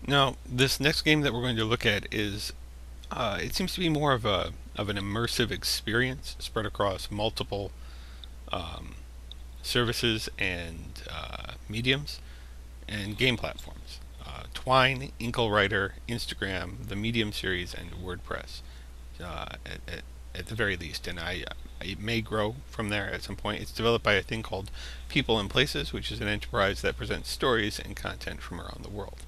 Now, this next game that we're going to look at is it seems to be more of an immersive experience spread across multiple um, services and mediums and game platforms. Twine, Inklewriter, Instagram, the Medium series, and WordPress at the very least. And it may grow from there at some point. It's developed by a thing called People and Places, which is an enterprise that presents stories and content from around the world.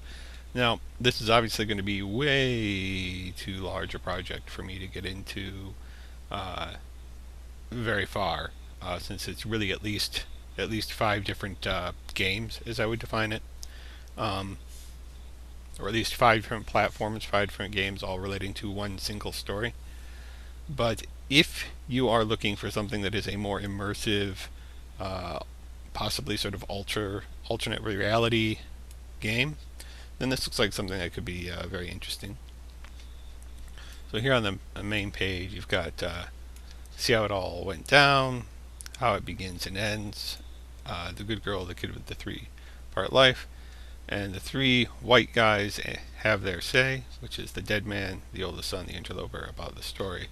Now, this is obviously going to be way too large a project for me to get into uh, very far, since it's really at least five different games, as I would define it, um, or at least five different platforms, five different games, all relating to one single story. But if you are looking for something that is a more immersive, uh, possibly sort of alternate reality game, then this looks like something that could be very interesting. So here on the main page, you've got see how it all went down, how it begins and ends, the good girl, the kid with the three-part life, and the three white guys have their say, which is the dead man, the oldest son, the interloper, about the story.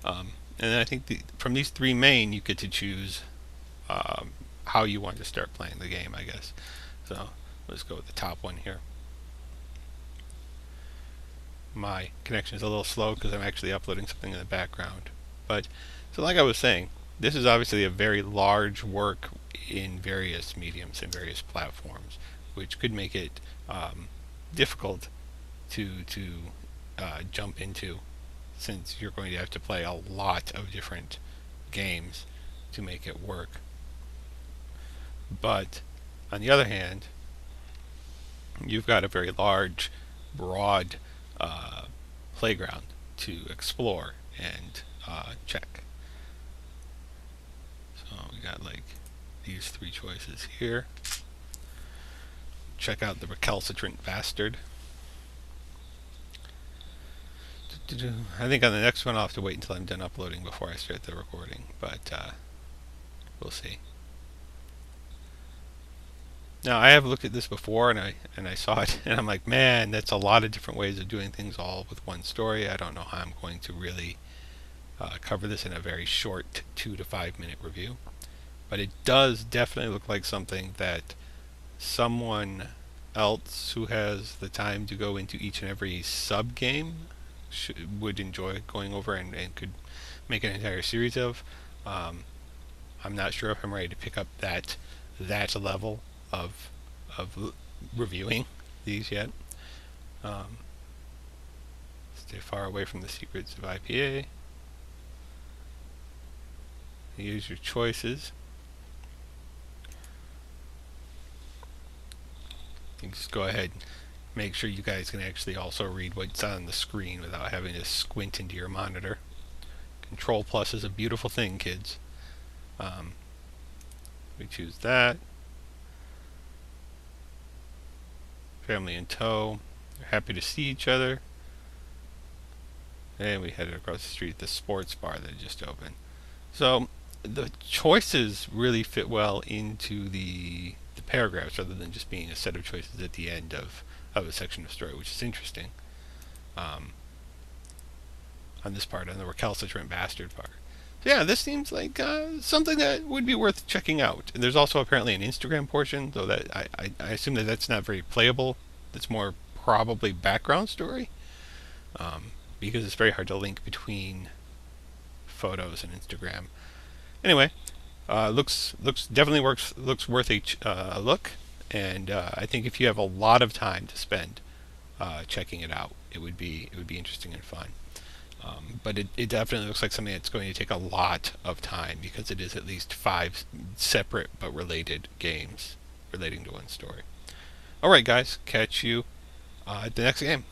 And then I think from these three main, you get to choose how you want to start playing the game, I guess. So let's go with the top one here. My connection is a little slow because I'm actually uploading something in the background. But so like I was saying, this is obviously a very large work in various mediums and various platforms, which could make it difficult to jump into, since you're going to have to play a lot of different games to make it work. But on the other hand, you've got a very large, broad uh, playground to explore and check. So we got like these three choices here. Check out the recalcitrant bastard. I think on the next one I'll have to wait until I'm done uploading before I start the recording, but we'll see. Now I have looked at this before and I saw it and I'm like, man, that's a lot of different ways of doing things all with one story. I don't know how I'm going to really cover this in a very short 2 to 5 minute review, but it does definitely look like something that someone else who has the time to go into each and every sub game would enjoy going over and could make an entire series of. Um, I'm not sure if I'm ready to pick up that level of reviewing these yet. Um, Stay far away from the secrets of IPA. Use your choices. You just go ahead and make sure you guys can actually also read what's on the screen without having to squint into your monitor. Control Plus is a beautiful thing, kids. We choose that. Family in tow. They're happy to see each other. And we headed across the street to the sports bar that just opened. So the choices really fit well into the paragraphs rather than just being a set of choices at the end of a section of story, which is interesting. Um, on this part, on the recalcitrant bastard part. So yeah, this seems like something that would be worth checking out. And there's also apparently an Instagram portion, though that I assume that that's not very playable. It's more probably background story, because it's very hard to link between photos and Instagram. Anyway, looks definitely looks worth a look, and I think if you have a lot of time to spend checking it out, it would be interesting and fun. But it definitely looks like something that's going to take a lot of time because it is at least five separate but related games relating to one story. All right, guys, catch you at the next game.